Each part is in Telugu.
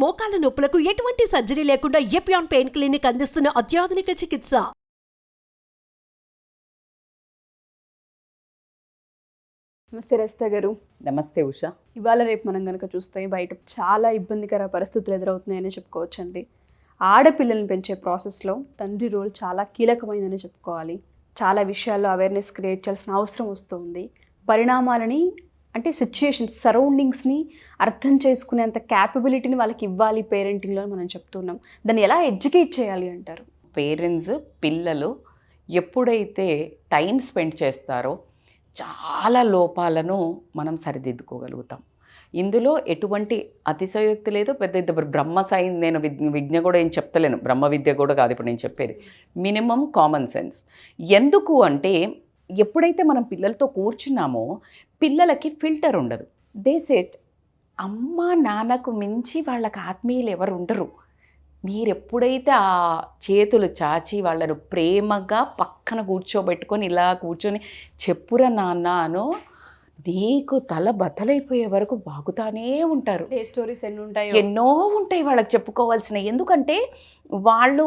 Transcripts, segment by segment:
మోకాల నొప్పులకు ఎటువంటి సర్జరీ లేకుండా ఎపియాన్ పెయిన్ క్లినిక్ అందిస్తున్న అత్యాధునిక చికిత్స. నమస్తే రజిత గారు. నమస్తే ఉషా. ఇవాళ రేపు మనం కనుక చూస్తే బయట చాలా ఇబ్బందికర పరిస్థితులు ఎదురవుతున్నాయని చెప్పుకోవచ్చండి. ఆడపిల్లల్ని పెంచే ప్రాసెస్లో తండ్రి రోల్ చాలా కీలకమైందని చెప్పుకోవాలి. చాలా విషయాల్లో అవేర్నెస్ క్రియేట్ చేయాల్సిన అవసరం వస్తుంది. పరిణామాలని అంటే సిచ్యుయేషన్స్, సరౌండింగ్స్ని అర్థం చేసుకునేంత క్యాపబిలిటీని వాళ్ళకి ఇవ్వాలి పేరెంటింగ్లో మనం చెప్తున్నాం. దాన్ని ఎలా ఎడ్యుకేట్ చేయాలి అంటారు? పేరెంట్స్ పిల్లలు ఎప్పుడైతే టైం స్పెండ్ చేస్తారో చాలా లోపాలను మనం సరిదిద్దుకోగలుగుతాం. ఇందులో ఎటువంటి అతిశయోక్తి లేదు. పెద్ద బ్రహ్మ సైన్స్ నేను విజ్ఞ కూడా ఏం చెప్తలేను, బ్రహ్మ విద్య కూడా కాదు ఇప్పుడు నేను చెప్పేది. Minimum common sense. ఎందుకు అంటే ఎప్పుడైతే మనం పిల్లలతో కూర్చున్నామో పిల్లలకి ఫిల్టర్ ఉండదు. దే సెట్ అమ్మ నాన్నకు మించి వాళ్ళకి ఆత్మీయులు ఎవరు ఉండరు. మీరు ఎప్పుడైతే ఆ చేతులు చాచి వాళ్ళను ప్రేమగా పక్కన కూర్చోబెట్టుకొని ఇలా కూర్చొని చెప్పురా నాన్న అనో నీకు తల బద్దలైపోయే వరకు బాగుతానే ఉంటారు. స్టోరీస్ ఎన్నో ఉంటాయి వాళ్ళకి చెప్పుకోవాల్సిన. ఎందుకంటే వాళ్ళు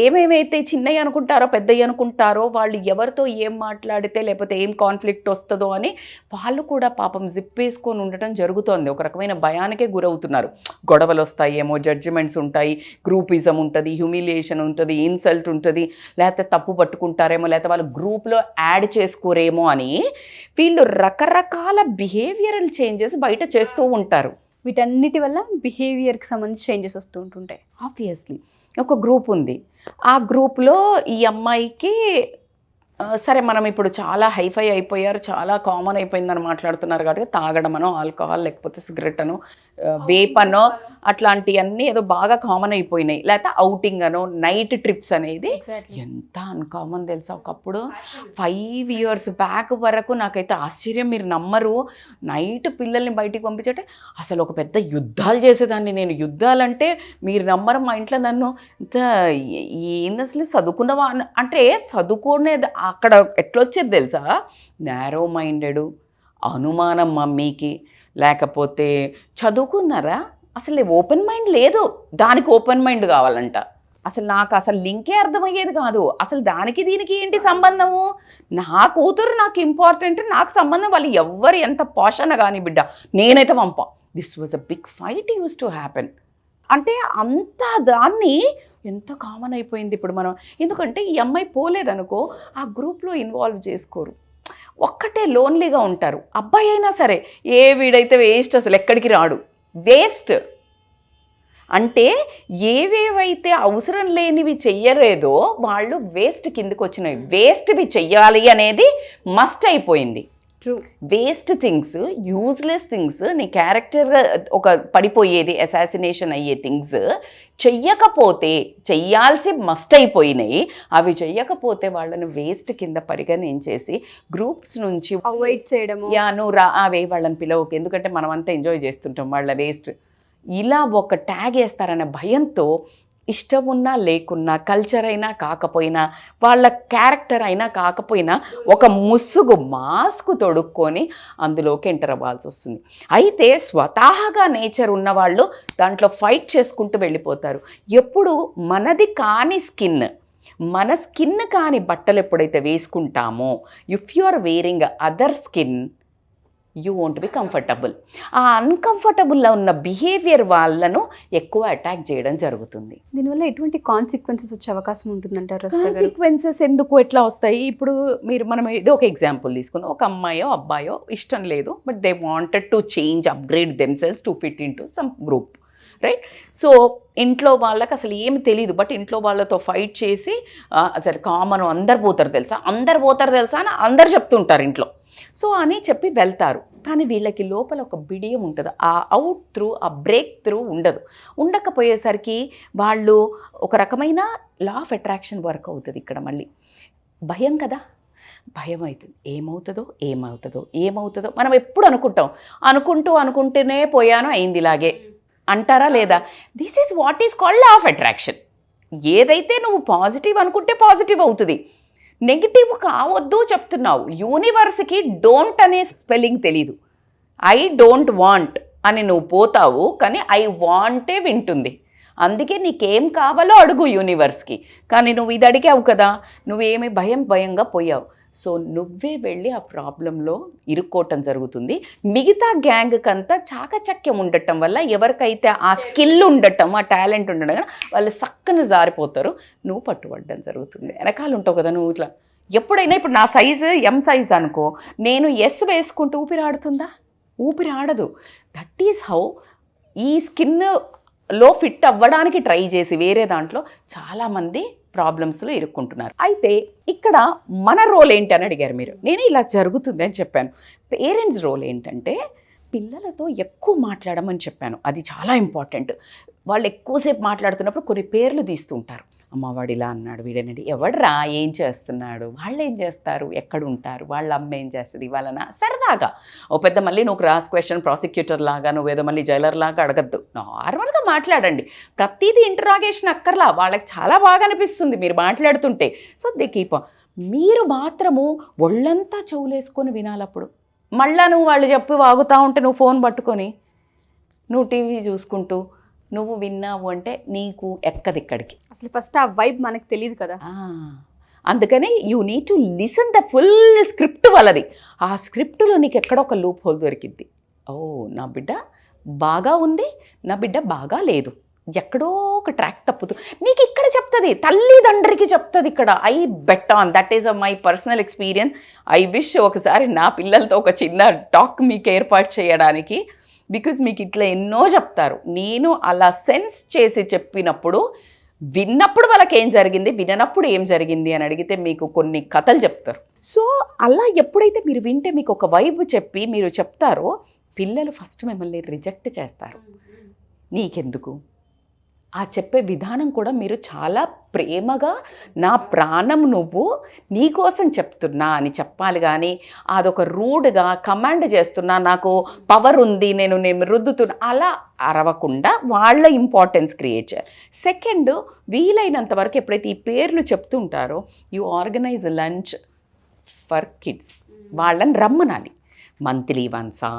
ఏమేమైతే చిన్నవి అనుకుంటారో పెద్దవి అనుకుంటారో, వాళ్ళు ఎవరితో ఏం మాట్లాడితే లేకపోతే ఏం కాన్ఫ్లిక్ట్ వస్తుందో అని వాళ్ళు కూడా పాపం జిప్ వేసుకొని ఉండటం జరుగుతోంది. ఒక రకమైన భయానికే గురవుతున్నారు. గొడవలు వస్తాయేమో, జడ్జిమెంట్స్ ఉంటాయి, గ్రూపిజం ఉంటుంది, హ్యూమిలియేషన్ ఉంటుంది, ఇన్సల్ట్ ఉంటుంది, లేకపోతే తప్పు పట్టుకుంటారేమో, లేకపోతే వాళ్ళు గ్రూప్లో యాడ్ చేసుకోరేమో అని వీళ్ళు రకరకాల బిహేవియరల్ చేంజెస్ బయట చేస్తూ ఉంటారు. వీటన్నిటి వల్ల బిహేవియర్కి సంబంధించి చేంజెస్ వస్తూ ఉంటుంటాయి. ఆబ్వియస్లీ ఒక గ్రూప్ ఉంది, ఆ గ్రూప్లో ఈ అమ్మాయికి సరే మనం ఇప్పుడు చాలా హైఫై అయిపోయారు, చాలా కామన్ అయిపోయిందని మాట్లాడుతున్నారు కాబట్టి తాగడం అనో, ఆల్కహాల్ లేకపోతే సిగరెట్ అనో, వేప్ అనో అట్లాంటివన్నీ ఏదో బాగా కామన్ అయిపోయినాయి. లేకపోతే అవుటింగ్ అనో, నైట్ ట్రిప్స్ అనేది ఎంత అన్కామన్ తెలుసా. ఒకప్పుడు 5 years బ్యాక్ వరకు నాకైతే ఆశ్చర్యం, మీరు నమ్మరు, నైట్ పిల్లల్ని బయటికి పంపించటే అసలు ఒక పెద్ద యుద్ధాలు చేసేదాన్ని నేను. యుద్ధాలంటే మీరు నమ్మరు, మా ఇంట్లో నన్ను ఇంత ఏంది అసలు చదువుకున్నవా అంటే చదువుకునేది అక్కడ ఎట్లొచ్చేది తెలుసా, నారో మైండెడ్, అనుమానం మమ్మీకి, లేకపోతే చదువుకున్నారా అసలు ఓపెన్ మైండ్ లేదు, దానికి ఓపెన్ మైండ్ కావాలంట. అసలు నాకు అసలు లింకే అర్థమయ్యేది కాదు. అసలు దానికి దీనికి ఏంటి సంబంధము, నా కూతురు నాకు ఇంపార్టెంట్, నాకు సంబంధం వాళ్ళు ఎవ్వరు ఎంత పోషణ కానీ బిడ్డ నేనైతే పంపా. This was a big fight used to happen. అంటే అంత దాన్ని ఎంత కామన్ అయిపోయింది ఇప్పుడు మనం. ఎందుకంటే ఈ అమ్మాయి పోలేదనుకో ఆ గ్రూప్లో ఇన్వాల్వ్ చేసుకోరు, ఒక్కటే లోన్లీగా ఉంటారు. అబ్బాయి అయినా సరే వీడైతే వేస్ట్, అసలు ఎక్కడికి రాడు, వేస్ట్. అంటే ఏవేవైతే అవసరం లేనివి చెయ్యలేదో వాళ్ళు వేస్ట్ కిందకు వచ్చినవి. వేస్ట్వి చెయ్యాలి అనేది మస్ట్ అయిపోయింది. వేస్ట్ థింగ్స్, యూజ్లెస్ థింగ్స్, నీ క్యారెక్టర్ ఒక పడిపోయేది, అసాసినేషన్ అయ్యే థింగ్స్ చెయ్యకపోతే, చెయ్యాల్సి మస్ట్ అయిపోయినాయి, అవి చెయ్యకపోతే వాళ్ళని వేస్ట్ కింద పరిగణించేసి గ్రూప్స్ నుంచి అవాయిడ్ చేయడము. నువ్వు రా అవే వాళ్ళని పిలవకు, ఎందుకంటే మనం అంతా ఎంజాయ్ చేస్తుంటాం, వాళ్ళ వేస్ట్ ఇలా ఒక ట్యాగ్ వేస్తారనే భయంతో ఇష్టం ఉన్నా లేకున్నా, కల్చర్ అయినా కాకపోయినా, వాళ్ళ క్యారెక్టర్ అయినా కాకపోయినా ఒక ముసుగు మాస్క్ తొడుక్కొని అందులోకి ఎంటర్ అవ్వాల్సి వస్తుంది. అయితే స్వతహాగా నేచర్ ఉన్నవాళ్ళు దాంట్లో ఫైట్ చేసుకుంటూ వెళ్ళిపోతారు. ఎప్పుడు మనది కాని స్కిన్, మన స్కిన్ కాని బట్టలు ఎప్పుడైతే వేసుకుంటామో, if you are wearing other skin you won't be comfortable. ఆ అన్కంఫర్టబుల్లో ఉన్న బిహేవియర్ వాళ్ళను ఎక్కువ అటాక్ చేయడం జరుగుతుంది. దీనివల్ల ఎటువంటి కాన్సిక్వెన్సెస్ వచ్చే అవకాశం ఉంటుందంటారు? కాన్సిక్వెన్సెస్ ఎందుకు ఎట్లా వస్తాయి? ఇప్పుడు మనం ఏదో ఒక ఎగ్జాంపుల్ తీసుకుందాం. ఒక అమ్మాయో అబ్బాయో ఇష్టం లేదు, but they wanted to change, upgrade themselves to fit in to some group, right? So ఇంట్లో వాళ్ళకి అసలు ఏమి తెలియదు, బట్ ఇంట్లో వాళ్ళతో ఫైట్ చేసి అసలు కామన్ అందరు పోతారు తెలుసా అని అందరు చెప్తుంటారు ఇంట్లో. సో అని చెప్పి వెళ్తారు. కానీ వీళ్ళకి లోపల ఒక బిడియం ఉంటుంది, ఆ అవుట్ త్రూ, ఆ బ్రేక్ త్రూ ఉండకపోయేసరికి వాళ్ళు ఒక రకమైన లా ఆఫ్ అట్రాక్షన్ వర్క్ అవుతుంది. ఇక్కడ మళ్ళీ భయం కదా, భయం అవుతుంది. ఏమవుతుందో మనం ఎప్పుడు అనుకుంటూనే పోయాను, అయింది ఇలాగే అంటారా లేదా? This is what is called law of attraction. ఏదైతే నువ్వు పాజిటివ్ అనుకుంటే పాజిటివ్ అవుతుంది, నెగిటివ్ కావద్దు చెప్తున్నావు. యూనివర్స్కి డోంట్ అనే స్పెల్లింగ్ తెలీదు. ఐ డోంట్ వాంట్ అని నువ్వు పోతావు, కానీ ఐ వాంటే వింటుంది. అందుకే నీకేం కావాలో అడుగు యూనివర్స్కి. కానీ నువ్వు ఇది అడిగావు కదా, నువ్వేమి భయంగా పోయావు. సో నువ్వే వెళ్ళి ఆ ప్రాబ్లంలో ఇరుక్కోవటం జరుగుతుంది. మిగతా గ్యాంగ్కి అంతా చాకచక్యం ఉండటం వల్ల, ఎవరికైతే ఆ స్కిల్ ఉండటం, ఆ టాలెంట్ ఉండడం, వాళ్ళు సక్కన జారిపోతారు, నువ్వు పట్టుబడడం జరుగుతుంది. వెనకాల ఉంటావు కదా నువ్వు. ఇట్లా ఎప్పుడైనా ఇప్పుడు నా సైజు ఎం సైజ్ అనుకో, నేను ఎస్ వేసుకుంటూ ఊపిరి ఆడుతుందా? ఊపిరి ఆడదు. దట్ ఈస్ హౌ ఈ స్కిన్లో ఫిట్ అవ్వడానికి ట్రై చేసి వేరే దాంట్లో చాలామంది ప్రాబ్లమ్స్లో ఇరుక్కుంటున్నారు. అయితే ఇక్కడ మన రోల్ ఏంటి అని అడిగారు మీరు. నేను ఇలా జరుగుతుంది అని చెప్పాను. పేరెంట్స్ రోల్ ఏంటంటే పిల్లలతో ఎక్కువ మాట్లాడమని చెప్పాను. అది చాలా ఇంపార్టెంట్. వాళ్ళు ఎక్కువసేపు మాట్లాడుతున్నప్పుడు కొన్ని పేర్లు తీస్తూ ఉంటారు. అమ్మ వాడు ఇలా అన్నాడు, వీడేనండి, ఎవడరా, ఏం చేస్తున్నాడు, వాళ్ళు ఏం చేస్తారు, ఎక్కడ ఉంటారు, వాళ్ళ అమ్మ ఏం చేస్తుంది, వాళ్ళన సరదాగా ఓ పెద్ద మళ్ళీ నువ్వు క్రాస్ క్వశ్చన్ ప్రాసిక్యూటర్ లాగా, నువ్వేదో మళ్ళీ జైలర్ లాగా అడగద్దు. నార్మల్గా మాట్లాడండి. ప్రతిదీ ఇంటరాగేషన్ అక్కర్లా. వాళ్ళకి చాలా బాగా అనిపిస్తుంది మీరు మాట్లాడుతుంటే. So they keep. మీరు మాత్రము ఒళ్ళంతా చెవులేసుకొని వినాలప్పుడు. మళ్ళా నువ్వు వాళ్ళు చెప్పి వాగుతూ ఉంటే నువ్వు ఫోన్ పట్టుకొని నువ్వు టీవీ చూసుకుంటూ నువ్వు విన్నావు అంటే నీకు ఎక్కడిక్కడికి. అసలు ఫస్ట్ ఆ వైబ్ మనకు తెలియదు కదా. అందుకని you need to listen the full script వాళ్ళది. ఆ స్క్రిప్ట్లో నీకు ఎక్కడో ఒక లూప్ హోల్ దొరికిద్ది. ఓ నా బిడ్డ బాగా ఉంది, నా బిడ్డ బాగా లేదు, ఎక్కడో ఒక ట్రాక్ తప్పుతూ నీకు ఇక్కడ చెప్తుంది, తల్లిదండ్రికి చెప్తుంది. ఇక్కడ I bet on that is my personal experience. I wish ఒకసారి నా పిల్లలతో ఒక చిన్న టాక్ మీకు ఏర్పాటు చేయడానికి. బికాజ్ మీకు ఇట్లా ఎన్నో చెప్తారు. నేను అలా సెన్స్ చేసి చెప్పినప్పుడు, విన్నప్పుడు వాళ్ళకి ఏం జరిగింది, విననప్పుడు ఏం జరిగింది అని అడిగితే మీకు కొన్ని కథలు చెప్తారు. సో అలా ఎప్పుడైతే మీరు వింటే మీకు ఒక వైబ్ చెప్పి మీరు చెప్తారో, పిల్లలు ఫస్ట్ మిమ్మల్ని రిజెక్ట్ చేస్తారు. నీకెందుకు? ఆ చెప్పే విధానం కూడా మీరు చాలా ప్రేమగా, నా ప్రాణం నువ్వు, నీకోసం చెప్తున్నా అని చెప్పాలి. కానీ అదొక రూడ్గా కమాండ్ చేస్తున్నా, నాకు పవర్ ఉంది, నేను రుద్దుతున్నా, అలా అరవకుండా వాళ్ళ ఇంపార్టెన్స్ క్రియేట్ చేయాలి. సెకండ్, వీలైనంత వరకు ఎప్పుడైతే ఈ పేర్లు చెప్తుంటారో, you organise lunch for kids. వాళ్ళని రమ్మనాలి. మంత్లీ వన్సా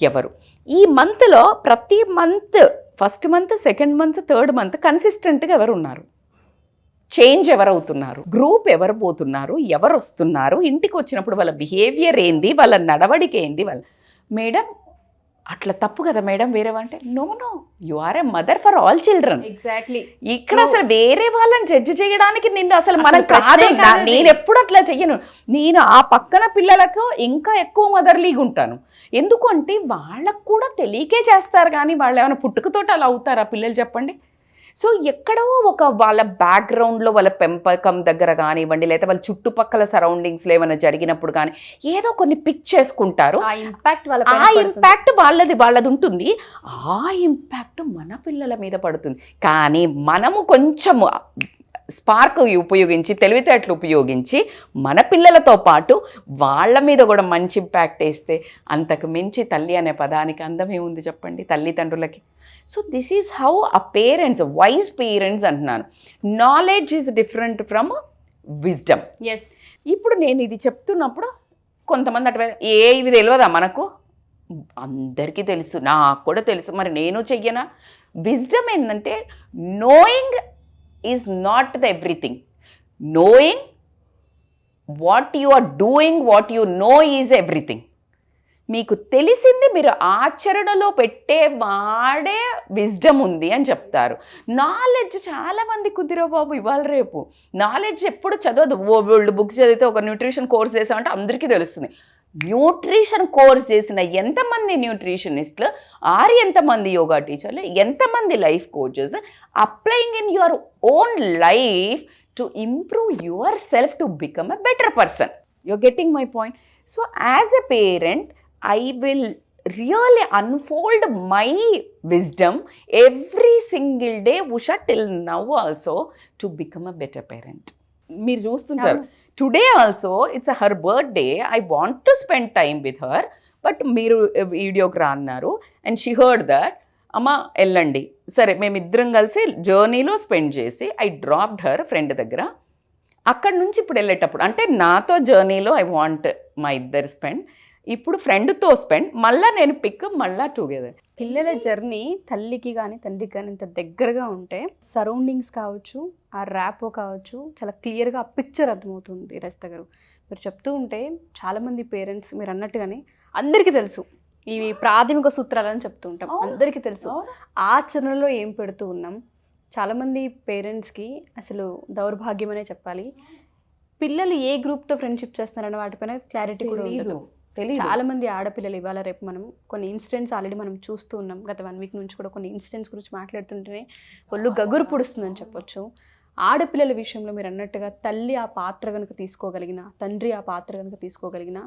ఎవరు ఈ మంత్లో ప్రతి month, first month, second month, third month కన్సిస్టెంట్గా ఎవరు ఉన్నారు, చేంజ్ ఎవరు అవుతున్నారు, గ్రూప్ ఎవరు పోతున్నారు, ఎవరు వస్తున్నారు, ఇంటికి వచ్చినప్పుడు వాళ్ళ బిహేవియర్ ఏంది, వాళ్ళ నడవడిక ఏంది, వాళ్ళ మేడం అట్లా తప్పు కదా మేడం వేరే అంటే, no you are a mother for all children. Exactly. ఇక్కడ అసలు వేరే వాళ్ళని జడ్జి చేయడానికి నిన్ను అసలు మనం కాదు. నేను ఎప్పుడు అట్లా చెయ్యను. నేను ఆ పక్కన పిల్లలకు ఇంకా ఎక్కువ మదర్లీగా ఉంటాను. ఎందుకు అంటే వాళ్ళకు కూడా తెలియకే చేస్తారు. కానీ వాళ్ళు ఏమైనా పుట్టుకతోటి అలా అవుతారా పిల్లలు చెప్పండి? సో ఎక్కడో ఒక వాళ్ళ బ్యాక్గ్రౌండ్లో, వాళ్ళ పెంపకం దగ్గర కానివ్వండి, లేదా వాళ్ళ చుట్టుపక్కల సరౌండింగ్స్లో ఏమైనా జరిగినప్పుడు కానీ ఏదో కొన్ని పిక్ చేసుకుంటారు. ఆ ఇంపాక్ట్ వాళ్ళది ఉంటుంది. ఆ ఇంపాక్ట్ మన పిల్లల మీద పడుతుంది. కానీ మనము కొంచెము స్పార్క్ ఉపయోగించి, తెలివితేటలు ఉపయోగించి మన పిల్లలతో పాటు వాళ్ళ మీద కూడా మంచి ఇంపాక్ట్ వేస్తే అంతకు మించి తల్లి అనే పదానికి అందమే ఉంది చెప్పండి తల్లిదండ్రులకి. So this is how a parents, wise parents అంటున్నాను. Knowledge is different from wisdom. Yes. ఇప్పుడు నేను ఇది చెప్తున్నప్పుడు కొంతమంది అటు ఇవి తెలియదా మనకు? అందరికీ తెలుసు, నాకు కూడా తెలుసు, మరి నేను చెయ్యనా? విజ్డమ్ ఏంటంటే knowing is not the everything. Knowing what you are doing, what you know is everything. మీకు తెలిసింది మీరు ఆచరణలో పెట్టే వాడే విజ్డమ్ ఉంది అని చెప్తారు. నాలెడ్జ్ చాలామంది కుదిరో బాబు ఇవాళ రేపు. నాలెడ్జ్ ఎప్పుడు చదవదు. వరల్డ్ బుక్స్ చదివితే ఒక న్యూట్రిషన్ కోర్స్ చేసామంటే అందరికీ తెలుస్తుంది. న్యూట్రిషన్ కోర్స్ చేసిన ఎంతమంది న్యూట్రిషనిస్టులు, ఎంతమంది యోగా టీచర్లు, ఎంతమంది life coaches applying in your own life to improve yourself to become a better person. You're getting my point? So as a parent I will really unfold my wisdom every single day, Usha, till now also, to become a better parent. మీరు చూస్తుంటారు, today also it's her birthday, I want to spend time with her, but మీరు వీడియోకి రా అన్నారు అండ్ షీ హర్డ్ దట్. అమ్మ వెళ్ళండి, సరే మేమిద్దరం కలిసి జర్నీలో స్పెండ్ చేసి ఐ డ్రాప్డ్ హర్ ఫ్రెండ్ దగ్గర. అక్కడి నుంచి ఇప్పుడు వెళ్ళేటప్పుడు అంటే నాతో జర్నీలో ఐ వాంట్ మా ఇద్దరు స్పెండ్. ఇప్పుడు ఫ్రెండ్తో స్పెండ్, మళ్ళీ నేను పిక్, మళ్ళీ టుగెదర్. పిల్లల జర్నీ తల్లికి కానీ తండ్రికి కానీ ఇంత దగ్గరగా ఉంటే సరౌండింగ్స్ కావచ్చు, ఆ ర్యాపో కావచ్చు, చాలా క్లియర్గా ఆ పిక్చర్ అర్థమవుతుంది. రజిత గారు మీరు చెప్తూ ఉంటే చాలామంది పేరెంట్స్ మీరు అన్నట్టుగానే అందరికీ తెలుసు, ఇవి ప్రాథమిక సూత్రాలని చెప్తూ ఉంటాం, అందరికీ తెలుసు. ఆచరణలో ఏం పెడుతూ ఉన్నాం? చాలామంది పేరెంట్స్కి అసలు దౌర్భాగ్యం అనే చెప్పాలి, పిల్లలు ఏ గ్రూప్తో ఫ్రెండ్షిప్ చేస్తున్నారన్న వాటిపైన క్లారిటీ కూడా ఉండదు. చాలా మంది ఆడపిల్లలు ఇవాళ రేపు మనం కొన్ని ఇన్సిడెంట్స్ ఆల్రెడీ మనం చూస్తూ ఉన్నాం. గత 1 వీక్ నుంచి కూడా కొన్ని ఇన్సిడెంట్స్ గురించి మాట్లాడుతుంటేనే ఒళ్ళు గగురు పుడుస్తుందని చెప్పొచ్చు. ఆడపిల్లల విషయంలో మీరు అన్నట్టుగా తల్లి ఆ పాత్ర కనుక తీసుకోగలిగిన, తండ్రి ఆ పాత్ర కనుక తీసుకోగలిగిన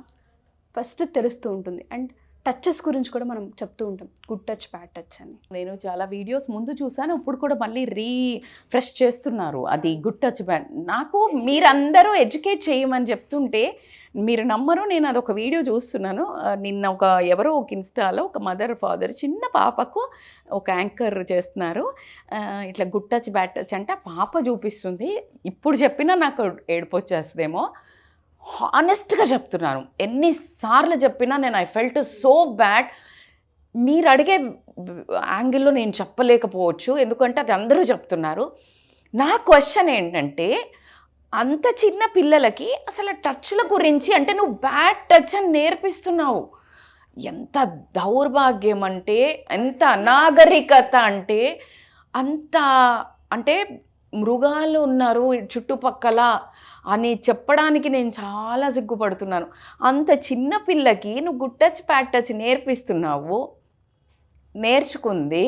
ఫస్ట్ తెలుస్తూ ఉంటుంది. అండ్ టచెస్ గురించి కూడా మనం చెప్తూ ఉంటాం, గుడ్ టచ్, బ్యాడ్ టచ్ అని. నేను చాలా వీడియోస్ ముందు చూసాను, ఇప్పుడు కూడా మళ్ళీ రీఫ్రెష్ చేస్తున్నారు అది గుడ్ టచ్ బ్యాడ్. నాకు మీరందరూ ఎడ్యుకేట్ చేయమని చెప్తుంటే మీరు నమ్మరు, నేను అదొక వీడియో చూస్తున్నాను నిన్న. ఎవరో ఒక ఇన్స్టాలో ఒక మదర్ ఫాదర్ చిన్న పాపకు ఒక యాంకర్ చేస్తున్నారు, ఇట్లా గుడ్ టచ్ బ్యాడ్ టచ్ అంటే ఆ పాప చూపిస్తుంది. ఇప్పుడు చెప్పినా నాకు ఏడుపు వచ్చేస్తుందేమో, హానెస్ట్గా చెప్తున్నాను. ఎన్నిసార్లు చెప్పినా నేను ఐ ఫెల్ట్ సో బ్యాడ్. మీరు అడిగే యాంగిల్లో నేను చెప్పలేకపోవచ్చు, ఎందుకంటే అది అందరూ చెప్తున్నారు. నా క్వశ్చన్ ఏంటంటే, అంత చిన్న పిల్లలకి అసలు టచ్ల గురించి అంటే నువ్వు బ్యాడ్ టచ్ అని నేర్పిస్తున్నావు. ఎంత దౌర్భాగ్యం అంటే, ఎంత అనాగరికత అంటే, అంత అంటే మృగాలు ఉన్నారు చుట్టుపక్కల అని చెప్పడానికి నేను చాలా సిగ్గుపడుతున్నాను. అంత చిన్న పిల్లకి నువ్వు గుడ్ టచ్ బ్యాడ్ టచ్ నేర్పిస్తున్నావు. నేర్చుకుంది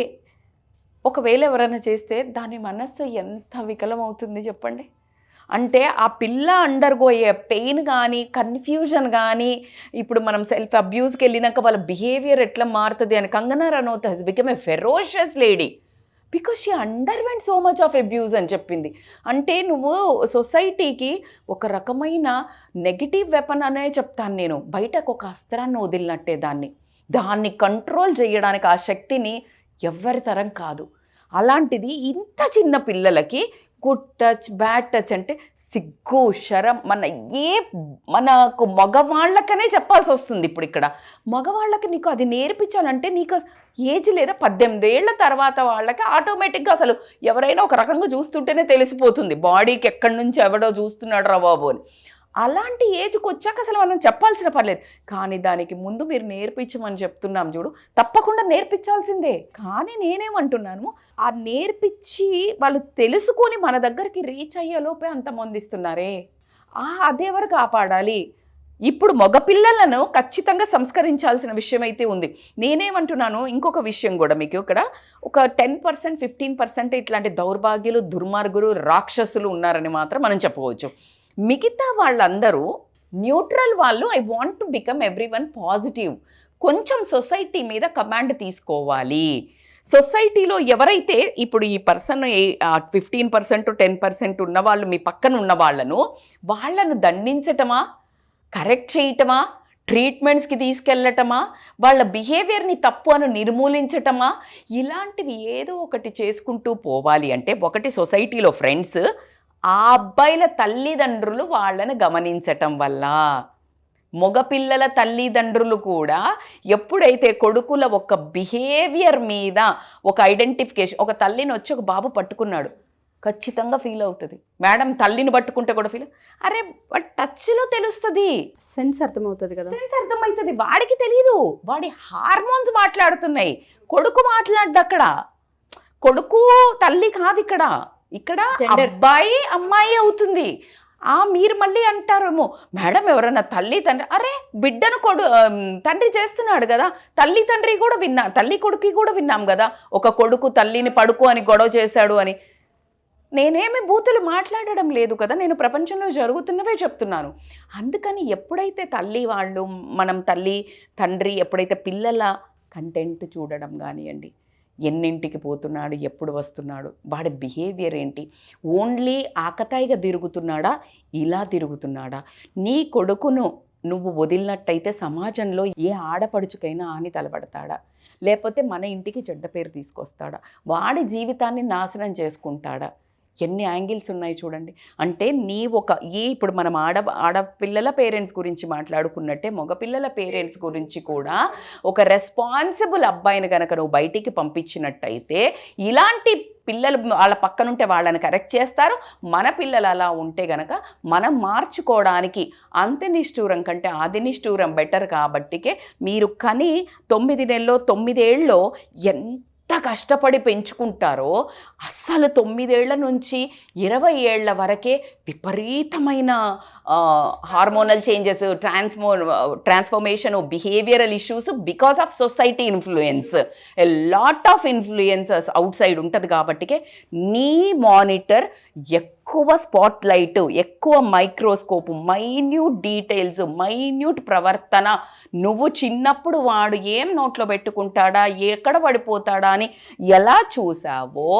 ఒకవేళ ఎవరైనా చేస్తే దాని మనస్సు ఎంత వికలమవుతుంది చెప్పండి. అంటే ఆ పిల్ల అండర్గోయే పెయిన్ కానీ, కన్ఫ్యూజన్ కానీ, ఇప్పుడు మనం సెల్ఫ్ అబ్యూస్కి వెళ్ళినాక వాళ్ళ బిహేవియర్ ఎట్లా మారుతుంది అని. Kangana Ranaut has become a ferocious lady because she underwent so much of abuse అని చెప్పింది. అంటే నువ్వు సొసైటీకి ఒక రకమైన నెగిటివ్ వెపన్ అనే చెప్తాను నేను, బయటకు ఒక అస్త్రాన్ని వదిలినట్టే దాన్ని కంట్రోల్ చేయడానికి ఆ శక్తిని ఎవ్వరి తరం కాదు. అలాంటిది ఇంత చిన్న పిల్లలకి గుడ్ టచ్ బ్యాడ్ టచ్ అంటే సిగ్గు శరం. మనకు మగవాళ్ళకనే చెప్పాల్సి వస్తుంది. ఇప్పుడు ఇక్కడ మగవాళ్ళకి నీకు అది నేర్పించాలంటే నీకు ఏజ్ లేదా, 18 ఏళ్ల తర్వాత వాళ్ళకి ఆటోమేటిక్గా అసలు ఎవరైనా ఒక రకంగా చూస్తుంటేనే తెలిసిపోతుంది బాడీకి ఎక్కడి నుంచి ఎవడో చూస్తున్నాడు రా బాబు అని. అలాంటి ఏజ్కి వచ్చాక అసలు మనం చెప్పాల్సిన పర్లేదు, కానీ దానికి ముందు మీరు నేర్పించమని చెప్తున్నాం చూడు, తప్పకుండా నేర్పించాల్సిందే. కానీ నేనేమంటున్నాను, ఆ నేర్పించి వాళ్ళు తెలుసుకొని మన దగ్గరికి రీచ్ అయ్యేలోపే అంతమంది ఇస్తున్నారే, అదెవరు కాపాడాలి? ఇప్పుడు మగపిల్లలను ఖచ్చితంగా సంస్కరించాల్సిన విషయం అయితే ఉంది. నేనేమంటున్నాను, ఇంకొక విషయం కూడా మీకు ఇక్కడ ఒక 10% 15% ఇట్లాంటి దౌర్భాగ్యులు, దుర్మార్గులు, రాక్షసులు ఉన్నారని మాత్రం మనం చెప్పవచ్చు. మిగతా వాళ్ళందరూ న్యూట్రల్ వాళ్ళు. I want to become everyone positive. కొంచెం సొసైటీ మీద కమాండ్ తీసుకోవాలి. సొసైటీలో ఎవరైతే ఇప్పుడు ఈ పర్సన్ 15% 10% ఉన్నవాళ్ళు, మీ పక్కన ఉన్న వాళ్ళను దండించటమా, కరెక్ట్ చేయటమా, ట్రీట్మెంట్స్కి తీసుకెళ్ళటమా, వాళ్ళ బిహేవియర్ని తప్పు అని నిర్మూలించటమా, ఇలాంటివి ఏదో ఒకటి చేసుకుంటూ పోవాలి. అంటే ఒకటి సొసైటీలో ఫ్రెండ్స్, ఆ అబ్బాయిల తల్లిదండ్రులు వాళ్ళని గమనించటం వల్ల, మగపిల్లల తల్లిదండ్రులు కూడా ఎప్పుడైతే కొడుకుల ఒక బిహేవియర్ మీద ఒక ఐడెంటిఫికేషన్, ఒక తల్లిని వచ్చి ఒక బాబు పట్టుకున్నాడు ఖచ్చితంగా ఫీల్ అవుతుంది. మేడం తల్లిని పట్టుకుంటే కూడా ఫీల్, అరే టచ్లో తెలుస్తుంది, సెన్స్ అర్థమవుతుంది కదా, సెన్స్ అర్థమవుతుంది. వాడికి తెలియదు, వాడి హార్మోన్స్ మాట్లాడుతున్నాయి. కొడుకు మాట్లాడ్డు అక్కడ, కొడుకు తల్లి కాదు ఇక్కడ అబ్బాయి అమ్మాయి అవుతుంది. మీరు మళ్ళీ అంటారేమో, మేడం ఎవరన్నా తల్లి తండ్రి, అరే బిడ్డను తండ్రి చేస్తున్నాడు కదా, తల్లి తండ్రి కూడా తల్లి కొడుకు కూడా విన్నాం కదా, ఒక కొడుకు తల్లిని పడుకో అని గొడవ చేశాడు అని. నేనేమి బూతులు మాట్లాడడం లేదు కదా, నేను ప్రపంచంలో జరుగుతున్నవే చెప్తున్నాను. అందుకని ఎప్పుడైతే మనం తల్లి తండ్రి ఎప్పుడైతే పిల్లల కంటెంట్ చూడడం కానివ్వండి, ఎన్నింటికి పోతున్నాడు, ఎప్పుడు వస్తున్నాడు, వాడి బిహేవియర్ ఏంటి, ఓన్లీ ఆకతాయిగా తిరుగుతున్నాడా, ఇలా తిరుగుతున్నాడా, నీ కొడుకును నువ్వు వదిలినట్టయితే సమాజంలో ఏ ఆడపడుచుకైనా ఆని తలపడతాడా, లేకపోతే మన ఇంటికి చెడ్డ పేరు తీసుకొస్తాడా, వాడి జీవితాన్ని నాశనం చేసుకుంటాడా, ఎన్ని యాంగిల్స్ ఉన్నాయి చూడండి. అంటే ఇప్పుడు మనం ఆడపిల్లల పేరెంట్స్ గురించి మాట్లాడుకున్నట్టే మగపిల్లల పేరెంట్స్ గురించి కూడా ఒక రెస్పాన్సిబుల్ అబ్బాయిని కనుక నువ్వు బయటికి పంపించినట్టయితే ఇలాంటి పిల్లలు వాళ్ళ పక్కనుంటే వాళ్ళని కరెక్ట్ చేస్తారు. మన పిల్లలు అలా ఉంటే గనక మనం మార్చుకోవడానికి అంత్య నిష్ఠూరం కంటే ఆది నిష్ఠూరం బెటర్. కాబట్టికే మీరు కని 9 నెలలో 9 ఏళ్ళలో ఎంత కష్టపడి పెంచుకుంటారో అస్సలు 9 ఏళ్ల నుంచి 20 ఏళ్ల వరకే విపరీతమైన hormonal changes, transformation, behavioural issues because of society influence, a lot of influences out side ఉంటుంది. కాబట్టికే నీ మానిటర్ ఎక్కువ స్పాట్ లైట్, ఎక్కువ మైక్రోస్కోప్, మైన్యూట్ డీటెయిల్స్, మైన్యూట్ ప్రవర్తన, నువ్వు చిన్నప్పుడు వాడు ఏం నోట్లో పెట్టుకుంటాడా, ఎక్కడ పడిపోతాడా అని ఎలా చూసావో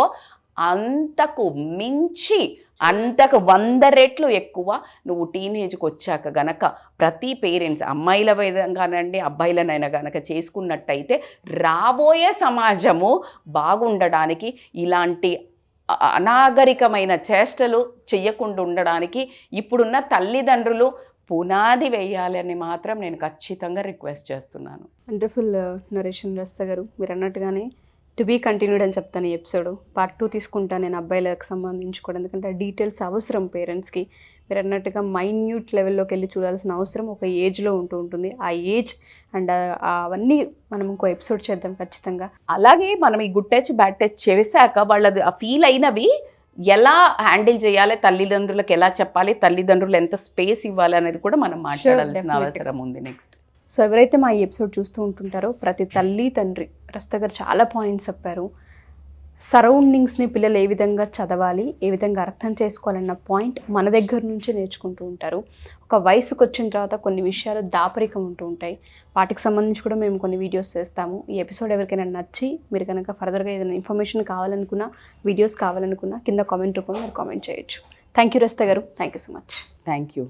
అంతకు మించి, అంతకు 100 రెట్లు ఎక్కువ నువ్వు టీనేజ్కి వచ్చాక గనక ప్రతి పేరెంట్స్ అమ్మాయిల విధంగానండి అబ్బాయిలనైనా గనక చేసుకున్నట్టయితే రాబోయే సమాజము బాగుండడానికి, ఇలాంటి అనాగరికమైన చేష్టలు చెయ్యకుండా ఉండడానికి ఇప్పుడున్న తల్లిదండ్రులు పునాది వేయాలని మాత్రం నేను ఖచ్చితంగా రిక్వెస్ట్ చేస్తున్నాను. వండర్ఫుల్ నరేషన్ రస్తా గారు. మీరు అన్నట్టుగానే టు బీ కంటిన్యూడ్ అని చెప్తాను. ఈ ఎపిసోడ్ పార్ట్ 2 తీసుకుంటాను నేను అబ్బాయిలకు సంబంధించి కూడా, ఎందుకంటే డీటెయిల్స్ అవసరం పేరెంట్స్కి. మీరు అన్నట్టుగా మైన్యూట్ లెవెల్లోకి వెళ్ళి చూడాల్సిన అవసరం ఒక ఏజ్లో ఉంటుంది. ఆ ఏజ్ అండ్ అవన్నీ మనం ఇంకో ఎపిసోడ్ చేద్దాం ఖచ్చితంగా. అలాగే మనం ఈ గుడ్ టచ్ బ్యాడ్ టచ్ చేశాక వాళ్ళది ఆ ఫీల్ అయినవి ఎలా హ్యాండిల్ చేయాలి, తల్లిదండ్రులకు ఎలా చెప్పాలి, తల్లిదండ్రులు ఎంత స్పేస్ ఇవ్వాలి అనేది కూడా మనం మాట్లాడాల్సిన అవసరం ఉంది నెక్స్ట్. సో ఎవరైతే మా ఈ ఎపిసోడ్ చూస్తూ ఉంటుంటారో ప్రతి తల్లి తండ్రి, రస్తా గారు చాలా పాయింట్స్ చెప్పారు. సరౌండింగ్స్ని పిల్లలు ఏ విధంగా చదవాలి, ఏ విధంగా అర్థం చేసుకోవాలన్న పాయింట్ మన దగ్గర నుంచే నేర్చుకుంటూ ఉంటారు. ఒక వయసుకు వచ్చిన తర్వాత కొన్ని విషయాలు దాపరికం ఉంటూ ఉంటాయి. వాటికి సంబంధించి కూడా మేము కొన్ని వీడియోస్ చేస్తాము. ఈ ఎపిసోడ్ ఎవరికైనా నచ్చి మీరు కనుక ఫర్దర్గా ఏదైనా ఇన్ఫర్మేషన్ కావాలనుకున్నా, వీడియోస్ కావాలనుకున్నా కింద కామెంట్ రూపంలో మీరు కామెంట్ చేయొచ్చు. థ్యాంక్ యూ రస్తా గారు. Thank you so much. Thank you.